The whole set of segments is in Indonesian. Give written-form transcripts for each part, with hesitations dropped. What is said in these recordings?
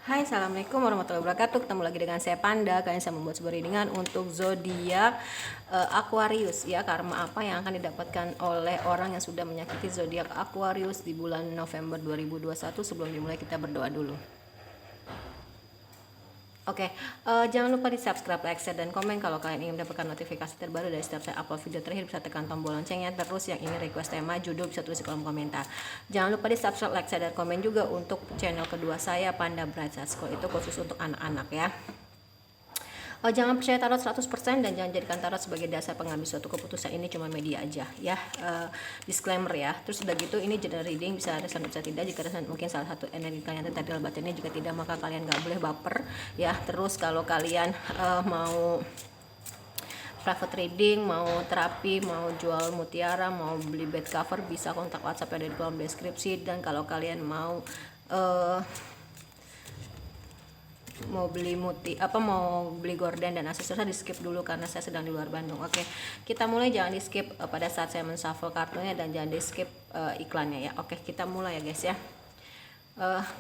Hai, assalamualaikum warahmatullahi wabarakatuh. Ketemu lagi dengan saya Panda. Kalian saya membuat sebuah readingan untuk zodiak Aquarius ya. Karma apa yang akan didapatkan oleh orang yang sudah menyakiti zodiak Aquarius di bulan November 2021. Sebelum dimulai kita berdoa dulu. Oke, jangan lupa di subscribe, like, share, dan komen kalau kalian ingin mendapatkan notifikasi terbaru dari setiap saya upload video terakhir. Bisa tekan tombol loncengnya. Terus yang ini request tema, judul bisa tulis di kolom komentar. Jangan lupa di subscribe, like, share, dan komen juga untuk channel kedua saya, Panda Bright School. Itu khusus untuk anak-anak ya. Jangan percaya tarot 100% dan jangan jadikan tarot sebagai dasar pengambil suatu keputusan. Ini cuma media aja ya. Disclaimer ya. Terus udah gitu, ini general reading, bisa resonate bisa tidak. Jika resonate mungkin salah satu energi kalian tadi dalam batinnya, jika tidak maka kalian nggak boleh baper ya. Terus kalau kalian mau private reading, mau terapi, mau jual mutiara, mau beli bed cover, bisa kontak WhatsApp ada di kolom deskripsi. Dan kalau kalian mau mau beli gorden dan aksesoris, di skip dulu karena saya sedang di luar Bandung. Oke, kita mulai. Jangan di skip pada saat saya menshuffle kartunya, dan jangan di skip iklannya ya. Oke, kita mulai ya guys ya.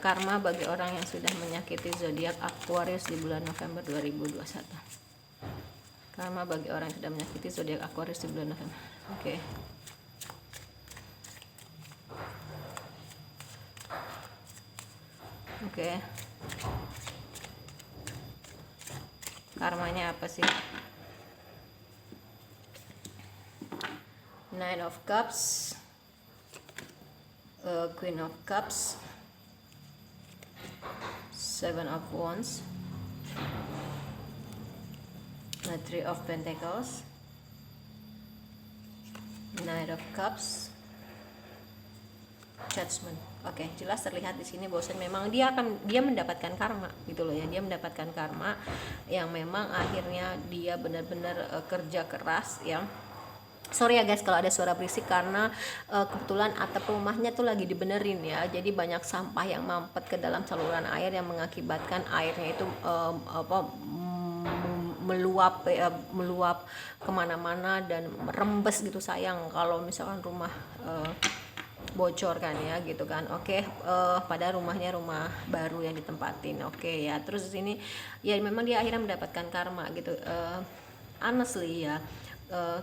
Karma bagi orang yang sudah menyakiti zodiak Aquarius di bulan November 2021. Karma bagi orang yang sudah menyakiti zodiak Aquarius di bulan November. Oke. Karmanya apa sih? Nine of Cups, Queen of Cups, Seven of Wands, Three of Pentacles, Knight of Cups, Judgment. Oke, jelas terlihat di sini bahwa memang dia mendapatkan karma gitu loh ya. Dia mendapatkan karma yang memang akhirnya dia benar-benar kerja keras ya. Sorry ya guys kalau ada suara berisik karena kebetulan atap rumahnya tuh lagi dibenerin ya. Jadi banyak sampah yang mampet ke dalam saluran air yang mengakibatkan airnya itu meluap kemana-mana dan merembes gitu. Sayang kalau misalkan rumah bocor kan ya gitu kan. Oke, pada rumahnya rumah baru yang ditempatin. Oke ya, terus di sini ya memang dia akhirnya mendapatkan karma gitu. Honestly ya,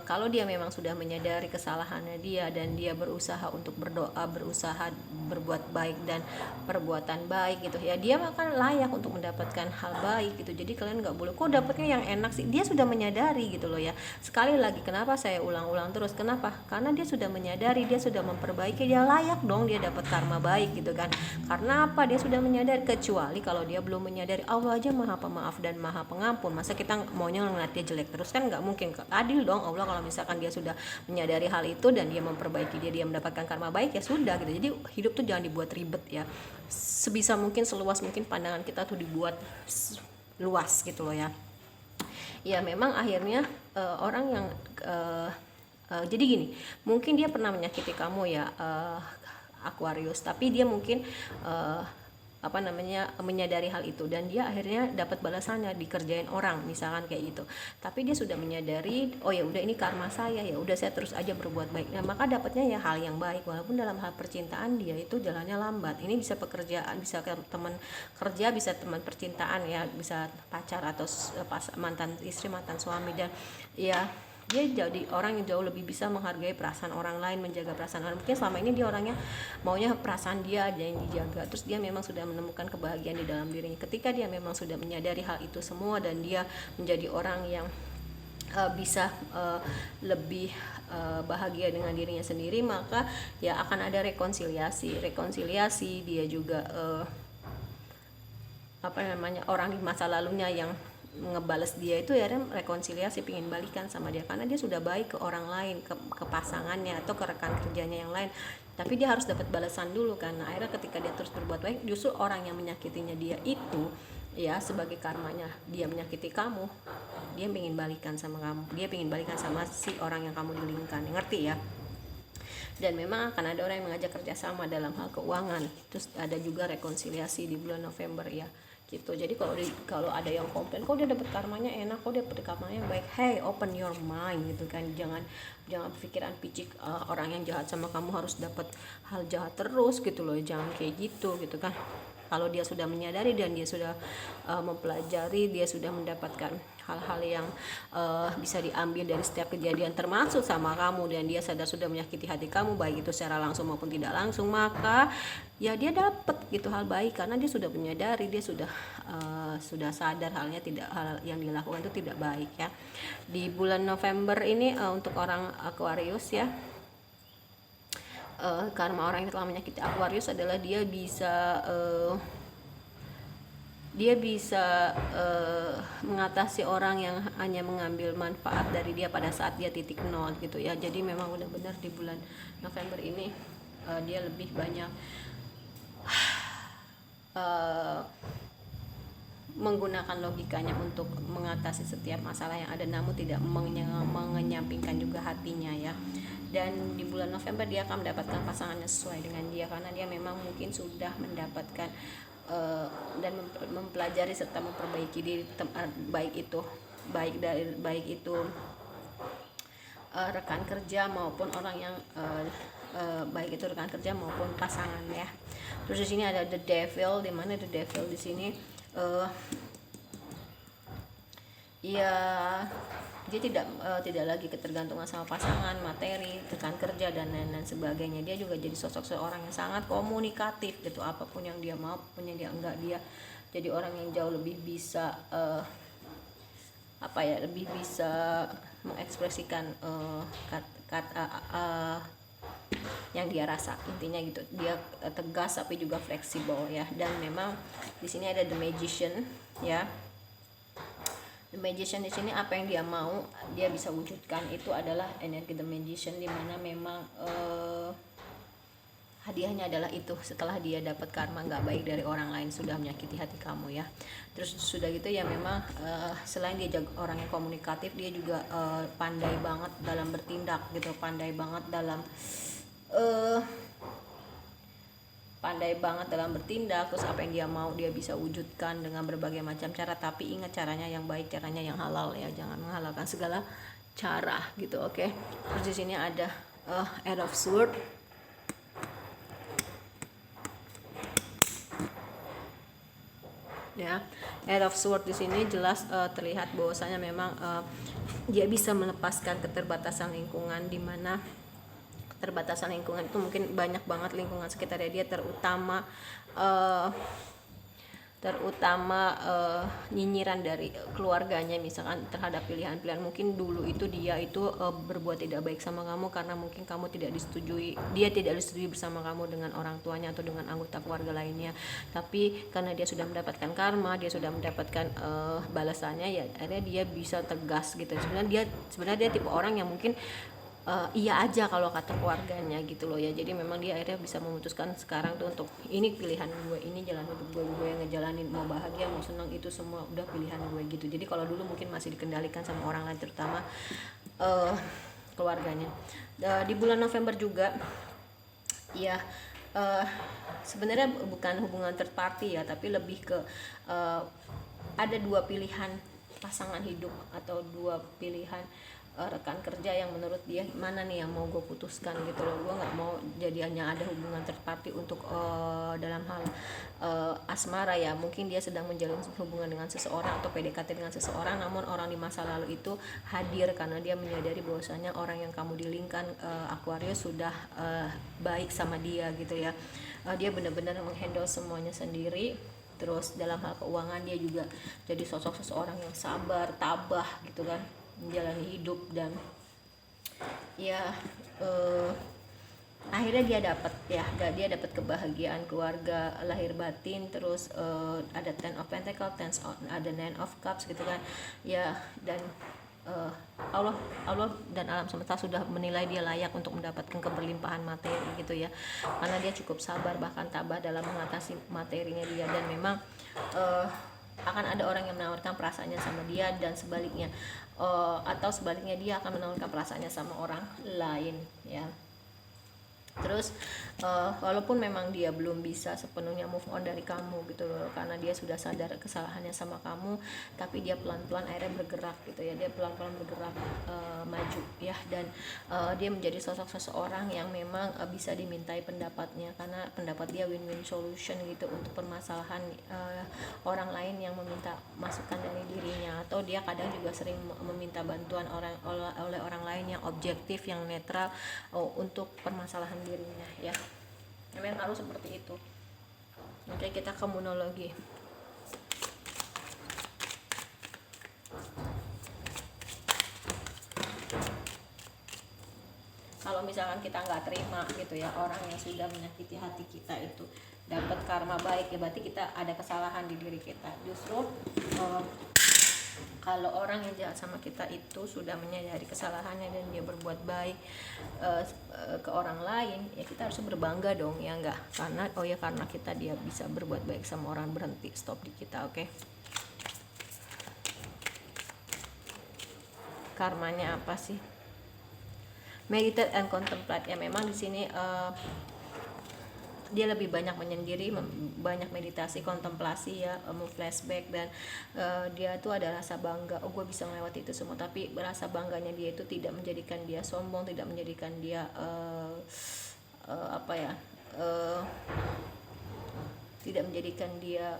kalau dia memang sudah menyadari kesalahannya dia dan dia berusaha untuk berdoa, berusaha berbuat baik dan perbuatan baik gitu ya, dia akan layak untuk mendapatkan hal baik gitu. Jadi kalian nggak boleh kok dapatnya yang enak sih. Dia sudah menyadari gitu loh ya. Sekali lagi, kenapa saya ulang-ulang terus? Kenapa? Karena dia sudah menyadari, dia sudah memperbaiki, dia layak dong dia dapat karma baik gitu kan. Karena apa? Dia sudah menyadari. Kecuali kalau dia belum menyadari, Allah aja maha pemaaf dan maha pengampun. Masa kita maunya ngeliat dia jelek terus? Kan nggak mungkin. Adil dong Allah kalau misalkan dia sudah menyadari hal itu dan dia memperbaiki, dia mendapatkan karma baik, ya sudah gitu. Jadi hidup tuh jangan dibuat ribet ya. Sebisa mungkin, seluas mungkin pandangan kita tuh dibuat luas gitu loh ya. Ya memang akhirnya orang yang jadi gini, mungkin dia pernah menyakiti kamu ya, Aquarius, tapi dia mungkin menyadari hal itu dan dia akhirnya dapat balasannya, dikerjain orang misalkan kayak gitu. Tapi dia sudah menyadari, oh ya udah ini karma saya, ya udah saya terus aja berbuat baik. Nah, maka dapatnya ya hal yang baik, walaupun dalam hal percintaan dia itu jalannya lambat. Ini bisa pekerjaan, bisa teman kerja, bisa teman percintaan ya, bisa pacar atau mantan istri, mantan suami. Dan ya dia jadi orang yang jauh lebih bisa menghargai perasaan orang lain, menjaga perasaan orang. Mungkin selama ini dia orangnya maunya perasaan dia aja yang dijaga. Terus dia memang sudah menemukan kebahagiaan di dalam dirinya. Ketika dia memang sudah menyadari hal itu semua dan dia menjadi orang yang bisa lebih bahagia dengan dirinya sendiri, maka ya akan ada rekonsiliasi. Dia juga orang di masa lalunya yang ngebales dia itu ya rekonsiliasi, pingin balikan sama dia karena dia sudah baik ke orang lain, ke pasangannya atau ke rekan kerjanya yang lain. Tapi dia harus dapat balasan dulu, karena akhirnya ketika dia terus berbuat baik, justru orang yang menyakitinya dia itu ya sebagai karmanya dia menyakiti kamu, dia pingin balikan sama kamu, dia pingin balikan sama si orang yang kamu dilingkan, ngerti ya. Dan memang akan ada orang yang mengajak kerjasama dalam hal keuangan. Terus ada juga rekonsiliasi di bulan November ya gitu. Jadi kalau ada yang komplain, kok dia dapat karmanya enak, kok dia dapat karmanya baik, hey open your mind gitu kan. Jangan pikiran picik orang yang jahat sama kamu harus dapat hal jahat terus gitu loh, jangan kayak gitu kan. Kalau dia sudah menyadari dan dia sudah mempelajari, dia sudah mendapatkan hal-hal yang bisa diambil dari setiap kejadian termasuk sama kamu, dan dia sadar sudah menyakiti hati kamu baik itu secara langsung maupun tidak langsung, maka ya dia dapat gitu hal baik karena dia sudah menyadari, dia sudah sadar hal yang dilakukan itu tidak baik ya. Di bulan November ini untuk orang Aquarius ya, karma orang yang telah menyakiti Aquarius adalah dia bisa mengatasi orang yang hanya mengambil manfaat dari dia pada saat dia titik nol gitu ya. Jadi memang benar-benar di bulan November ini dia lebih banyak menggunakan logikanya untuk mengatasi setiap masalah yang ada, namun tidak mengenyampingkan juga hatinya ya. Dan di bulan November dia akan mendapatkan pasangan yang sesuai dengan dia, karena dia memang mungkin sudah mendapatkan dan mempelajari serta memperbaiki diri, baik itu rekan kerja maupun orang yang baik itu rekan kerja maupun pasangan ya. Terus di sini ada the devil, di mana the devil di sini ya dia tidak lagi ketergantungan sama pasangan, materi, rekan kerja dan lain-lain sebagainya. Dia juga jadi sosok seorang yang sangat komunikatif gitu, apapun yang dia mau, apapun yang dia enggak, dia jadi orang yang jauh lebih bisa lebih bisa mengekspresikan yang dia rasa, intinya gitu. Dia tegas tapi juga fleksibel ya. Dan memang di sini ada the magician ya. The magician di sini apa yang dia mau dia bisa wujudkan, itu adalah energi the magician, di mana memang hadiahnya adalah itu setelah dia dapat karma nggak baik dari orang lain, sudah menyakiti hati kamu ya. Terus sudah gitu ya, memang selain dia orang yang komunikatif, dia juga pandai banget dalam bertindak gitu, pandai banget dalam bertindak. Terus apa yang dia mau dia bisa wujudkan dengan berbagai macam cara, tapi ingat caranya yang baik, caranya yang halal ya, jangan menghalalkan segala cara gitu. Oke. Terus di sini ada Eight of Swords ya. Eight of Swords di sini jelas terlihat bahwasanya memang dia bisa melepaskan keterbatasan lingkungan, di mana keterbatasan lingkungan itu mungkin banyak banget lingkungan sekitarnya dia, terutama nyinyiran dari keluarganya misalkan terhadap pilihan-pilihan. Mungkin dulu itu dia itu berbuat tidak baik sama kamu karena mungkin kamu tidak disetujui, dia tidak disetujui bersama kamu dengan orang tuanya atau dengan anggota keluarga lainnya. Tapi karena dia sudah mendapatkan karma, dia sudah mendapatkan balasannya ya, akhirnya dia bisa tegas gitu. Sebenarnya dia tipe orang yang mungkin iya aja kalau kata keluarganya gitu loh ya. Jadi memang dia akhirnya bisa memutuskan sekarang tuh untuk ini pilihan gue, ini jalan hidup gue yang ngejalanin, mau bahagia mau senang itu semua udah pilihan gue gitu. Jadi kalau dulu mungkin masih dikendalikan sama orang lain, terutama keluarganya. Di bulan November juga ya sebenarnya bukan hubungan third party ya, tapi lebih ke ada dua pilihan pasangan hidup atau dua pilihan rekan kerja yang menurut dia mana nih yang mau gue putuskan gitu loh. Gue nggak mau jadi hanya ada hubungan third party untuk dalam hal asmara ya. Mungkin dia sedang menjalin hubungan dengan seseorang atau PDKT dengan seseorang, namun orang di masa lalu itu hadir karena dia menyadari bahwasanya orang yang kamu dilingkan Aquarius sudah baik sama dia gitu ya. Dia benar-benar menghandle semuanya sendiri. Terus dalam hal keuangan dia juga jadi sosok seseorang yang sabar, tabah gitu kan, menjalani hidup. Dan ya akhirnya dia dapat kebahagiaan keluarga lahir batin. Terus ada Ten of Pentacles, ada Nine of Cups gitu kan ya. Dan Allah dan alam semesta sudah menilai dia layak untuk mendapatkan keberlimpahan materi gitu ya, karena dia cukup sabar bahkan tabah dalam mengatasi materinya dia. Dan memang akan ada orang yang menawarkan perasaannya sama dia, dan sebaliknya atau sebaliknya dia akan menawarkan perasaannya sama orang lain ya. Terus walaupun memang dia belum bisa sepenuhnya move on dari kamu gitu loh, karena dia sudah sadar kesalahannya sama kamu, tapi dia pelan-pelan akhirnya bergerak gitu ya, dia pelan-pelan bergerak maju ya, dan dia menjadi sosok seseorang yang memang bisa dimintai pendapatnya, karena pendapat dia win-win solution gitu untuk permasalahan orang lain yang meminta masukan dari dirinya, atau dia kadang juga sering meminta bantuan oleh orang lain yang objektif, yang netral untuk permasalahan dirinya ya. Memang harus seperti itu. Oke, kita ke monologi. Kalau misalkan kita nggak terima gitu ya, orang yang sudah menyakiti hati kita itu dapat karma baik, ya berarti kita ada kesalahan di diri kita. Justru kalau orang yang jahat sama kita itu sudah menyadari kesalahannya dan dia berbuat baik ke orang lain, ya kita harus berbangga dong ya, enggak? Karena kita dia bisa berbuat baik sama orang, berhenti, stop di kita. Oke. Karmanya apa sih? Meditate and contemplate, ya memang di sini dia lebih banyak menyendiri, banyak meditasi, kontemplasi ya, flashback, dan dia tuh ada rasa bangga, gue bisa melewati itu semua, tapi rasa bangganya dia itu tidak menjadikan dia sombong, tidak menjadikan dia tidak menjadikan dia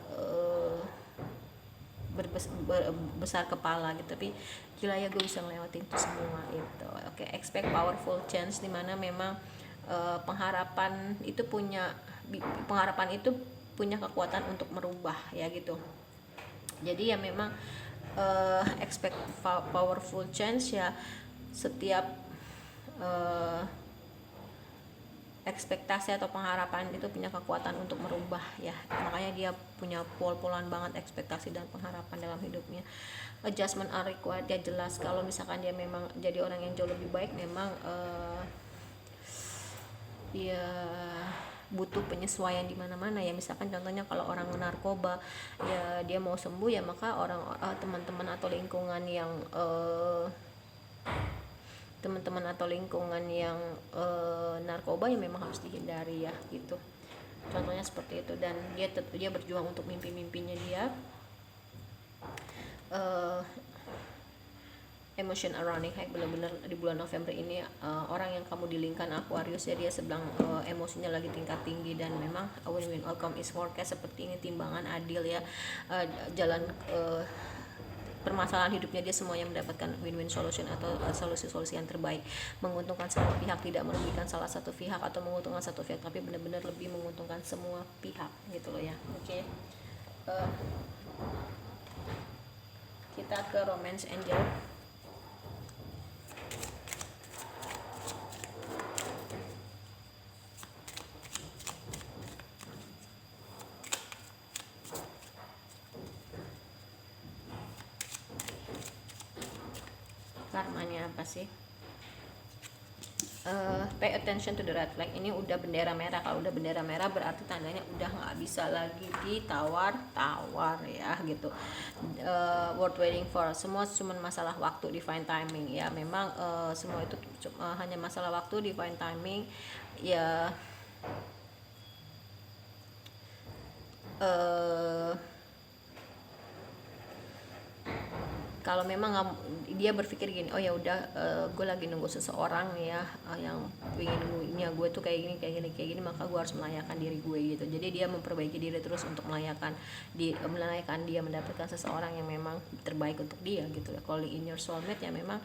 besar kepala gitu, tapi gila ya gue bisa melewati itu semua itu. Oke, expect powerful change, dimana memang pengharapan itu punya kekuatan untuk merubah ya gitu. Jadi ya memang expect powerful change ya, setiap ekspektasi atau pengharapan itu punya kekuatan untuk merubah ya, makanya dia punya pol-polan banget ekspektasi dan pengharapan dalam hidupnya. Adjustment are required, ya jelas kalau misalkan dia memang jadi orang yang jauh lebih baik, memang dia butuh penyesuaian di mana-mana ya. Misalkan contohnya kalau orang narkoba ya, dia mau sembuh ya, maka teman-teman atau lingkungan yang narkoba ya memang harus dihindari ya gitu. Contohnya seperti itu, dan dia berjuang untuk mimpi-mimpinya dia. Emotion running high, benar-benar di bulan November ini orang yang kamu dilingkan Aquarius ya, dia sedang emosinya lagi tingkat tinggi, dan memang win-win outcome is forecast, seperti ini timbangan adil ya, jalan permasalahan hidupnya dia semuanya mendapatkan win-win solution atau solusi-solusi yang terbaik, menguntungkan semua pihak, tidak merugikan salah satu pihak atau menguntungkan satu pihak, tapi benar-benar lebih menguntungkan semua pihak gitu loh ya. Oke. Kita ke romance angel. Karmanya apa sih? Pay attention to the red flag. Ini udah bendera merah. Kalau udah bendera merah berarti tandanya udah nggak bisa lagi ditawar-tawar ya gitu. Worth waiting for. Semua cuma masalah waktu, divine timing ya. Memang semua itu hanya masalah waktu, divine timing ya. Kalau memang dia berpikir gini, oh ya udah, gue lagi nunggu seseorang ya, yang pinginnya gue tuh kayak gini, maka gue harus melayakan diri gue gitu. Jadi dia memperbaiki diri terus untuk melayakan dia mendapatkan seseorang yang memang terbaik untuk dia gitu ya. Calling in your soulmate ya, memang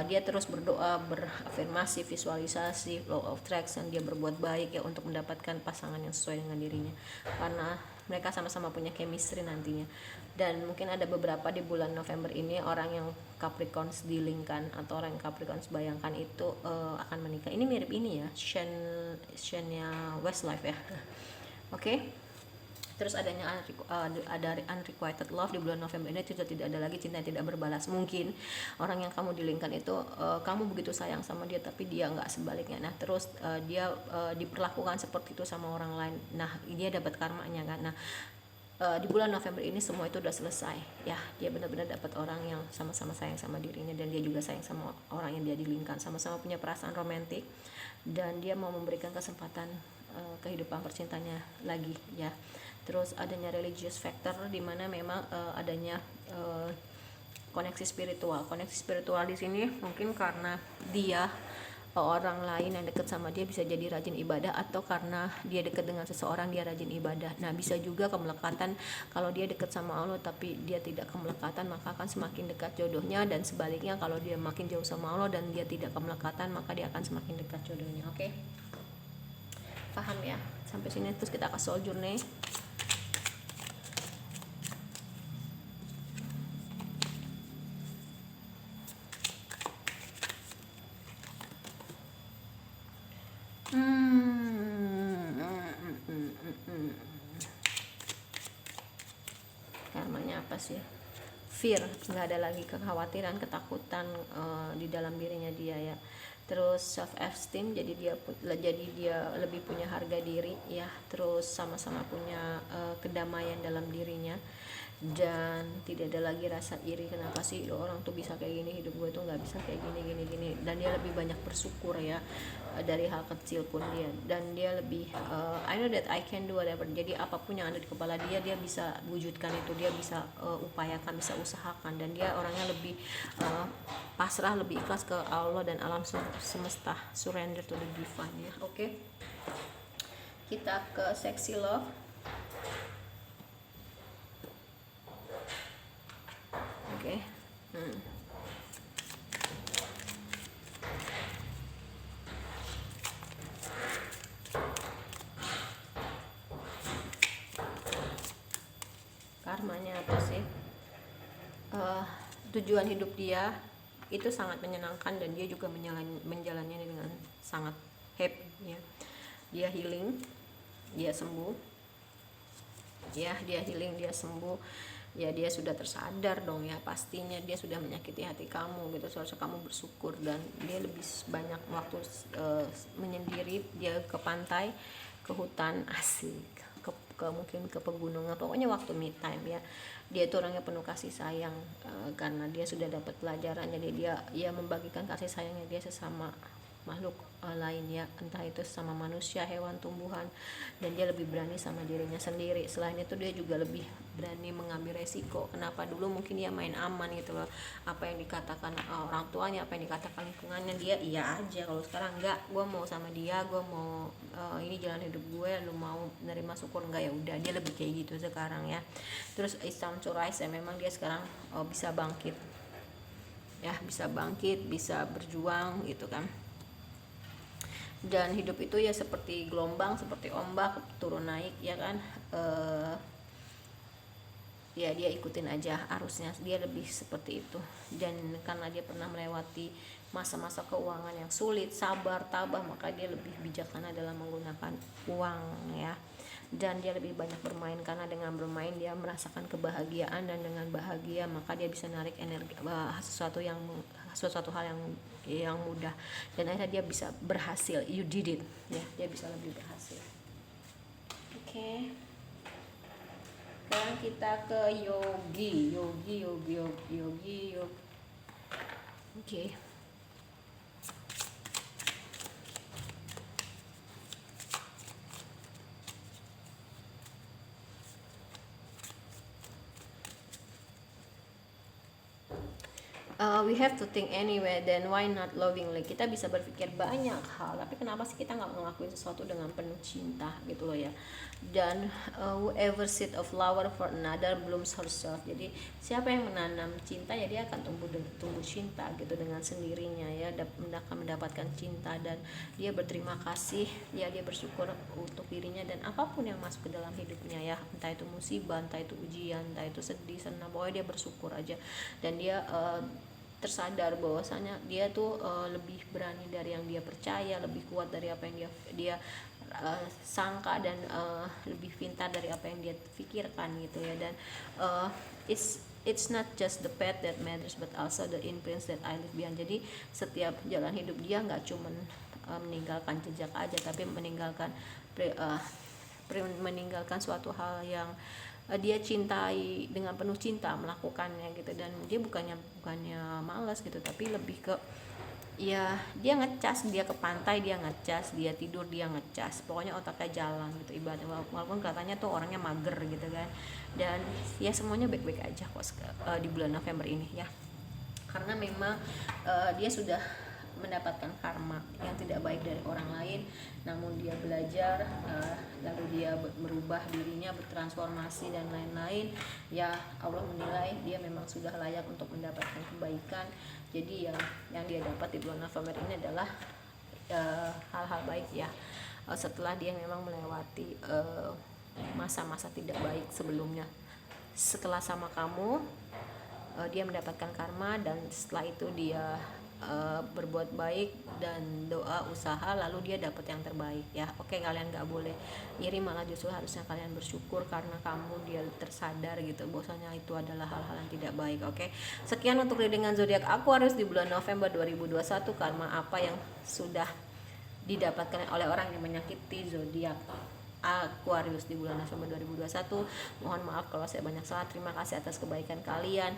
dia terus berdoa, berafirmasi, visualisasi, law of attraction, dia berbuat baik ya untuk mendapatkan pasangan yang sesuai dengan dirinya, karena mereka sama-sama punya chemistry nantinya. Dan mungkin ada beberapa di bulan November ini orang yang Capricorns dilingkan atau orang yang Capricorns bayangkan itu akan menikah. Ini mirip ini ya, Shen-nya Westlife ya. Oke. Terus ada unrequited love di bulan November ini, tidak ada lagi cinta yang tidak berbalas. Mungkin orang yang kamu dilingkan itu kamu begitu sayang sama dia, tapi dia nggak sebaliknya. Nah terus dia diperlakukan seperti itu sama orang lain. Nah dia dapat karmanya kan. Nah di bulan November ini semua itu udah selesai ya. Dia benar-benar dapat orang yang sama-sama sayang sama dirinya, dan dia juga sayang sama orang yang dia dilingkan, sama-sama punya perasaan romantis, dan dia mau memberikan kesempatan kehidupan percintanya lagi ya. Terus adanya religious factor, di mana memang adanya koneksi spiritual di sini, mungkin karena dia orang lain yang dekat sama dia bisa jadi rajin ibadah, atau karena dia dekat dengan seseorang dia rajin ibadah. Nah, bisa juga kemelekatan, kalau dia dekat sama Allah tapi dia tidak kemelekatan, maka akan semakin dekat jodohnya, dan sebaliknya kalau dia makin jauh sama Allah dan dia tidak kemelekatan, maka dia akan semakin dekat jodohnya. Oke, paham ya sampai sini? Terus kita ke soul journey. Karmanya apa sih? Fear, nggak ada lagi kekhawatiran, ketakutan di dalam dirinya dia ya. Terus self esteem, jadi dia lebih punya harga diri ya. Terus sama-sama punya kedamaian dalam dirinya, dan tidak ada lagi rasa iri, kenapa sih orang tuh bisa kayak gini, hidup gue tuh nggak bisa kayak gini. Dan dia lebih banyak bersyukur ya, dari hal kecil pun dia, dan dia lebih I know that I can do whatever. Jadi apapun yang ada di kepala dia bisa wujudkan itu, dia bisa upayakan, bisa usahakan, dan dia orangnya lebih pasrah, lebih ikhlas ke Allah dan alam semesta, surrender to the divine ya. Oke. Kita ke sexy love. Oke. Karmanya apa sih? Tujuan hidup dia itu sangat menyenangkan, dan dia juga menjalannya dengan sangat happy ya. Dia healing, dia sembuh ya, dia sembuh ya. Dia sudah tersadar dong ya, pastinya dia sudah menyakiti hati kamu gitu. Seharusnya kamu bersyukur, dan dia lebih banyak waktu menyendiri. Dia ke pantai, ke hutan, asik, mungkin ke pegunungan, pokoknya waktu me time ya. Dia itu orangnya penuh kasih sayang, karena dia sudah dapat pelajaran. Jadi dia membagikan kasih sayangnya dia sesama makhluk lain ya, entah itu sama manusia, hewan, tumbuhan, dan dia lebih berani sama dirinya sendiri. Selain itu dia juga lebih berani mengambil resiko. Kenapa? Dulu mungkin dia main aman gitu loh, apa yang dikatakan orang tuanya, apa yang dikatakan lingkungannya, dia iya aja. Kalau sekarang enggak, gue mau sama dia, gue mau ini jalan hidup gue, lu mau nerima syukur enggak, ya udah. Dia lebih kayak gitu sekarang ya. Terus it's time to rise ya, memang dia sekarang bisa bangkit ya, bisa berjuang gitu kan. Dan hidup itu ya seperti gelombang, seperti ombak, turun naik ya kan. Ya dia ikutin aja arusnya, dia lebih seperti itu. Dan karena dia pernah melewati masa-masa keuangan yang sulit, sabar, tabah, maka dia lebih bijaksana dalam menggunakan uang ya. Dan dia lebih banyak bermain, karena dengan bermain dia merasakan kebahagiaan, dan dengan bahagia maka dia bisa narik energi, sesuatu hal yang mudah, dan akhirnya dia bisa berhasil. You did it ya, dia bisa lebih berhasil. Oke. Sekarang kita ke yogi. Oke. We have to think anyway, then why not lovingly? Kita bisa berpikir banyak hal, tapi kenapa sih kita nggak ngelakuin sesuatu dengan penuh cinta gitu loh ya. Dan whoever seed of flower for another blooms herself. Jadi siapa yang menanam cinta ya dia akan tumbuh cinta gitu dengan sendirinya ya, akan mendapatkan cinta, dan dia berterima kasih ya, dia bersyukur untuk dirinya dan apapun yang masuk ke dalam hidupnya ya, entah itu musibah, entah itu ujian, entah itu sedih, senang, pokoknya dia bersyukur aja. Dan dia tersadar bahwasanya dia tuh lebih berani dari yang dia percaya, lebih kuat dari apa yang dia sangka, dan lebih pintar dari apa yang dia pikirkan gitu ya. Dan it's not just the path that matters, but also the imprints that I leave behind. Jadi setiap jalan hidup dia nggak cuman meninggalkan jejak aja, tapi meninggalkan suatu hal yang dia cintai dengan penuh cinta melakukannya gitu, dan dia bukannya malas gitu, tapi lebih ke ya dia ngecas, dia ke pantai dia ngecas, dia tidur dia ngecas, pokoknya otaknya jalan gitu ibaratnya, walaupun katanya tuh orangnya mager gitu kan. Dan ya semuanya baik-baik aja kok di bulan November ini ya, karena memang dia sudah mendapatkan karma yang tidak baik dari orang lain, namun dia belajar, lalu dia merubah dirinya, bertransformasi dan lain-lain ya. Allah menilai dia memang sudah layak untuk mendapatkan kebaikan. Jadi ya yang dia dapat di bulan November ini adalah hal-hal baik ya, setelah dia memang melewati masa-masa tidak baik sebelumnya. Setelah sama kamu, dia mendapatkan karma, dan setelah itu dia berbuat baik dan doa usaha, lalu dia dapat yang terbaik ya. Oke, kalian gak boleh iri, malah justru harusnya kalian bersyukur karena kamu dia tersadar gitu bahwasanya itu adalah hal-hal yang tidak baik. Oke, sekian untuk readingan zodiak Aquarius di bulan November 2021. Karma apa yang sudah didapatkan oleh orang yang menyakiti zodiak Aquarius di bulan November 2021. Mohon maaf kalau saya banyak salah. Terima kasih atas kebaikan kalian.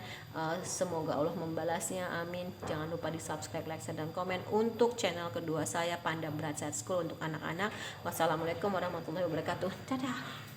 Semoga Allah membalasnya. Amin. Jangan lupa di subscribe, like, share, dan komen untuk channel kedua saya, Panda Bright Side School untuk anak-anak. Wassalamualaikum warahmatullahi wabarakatuh. Dadah.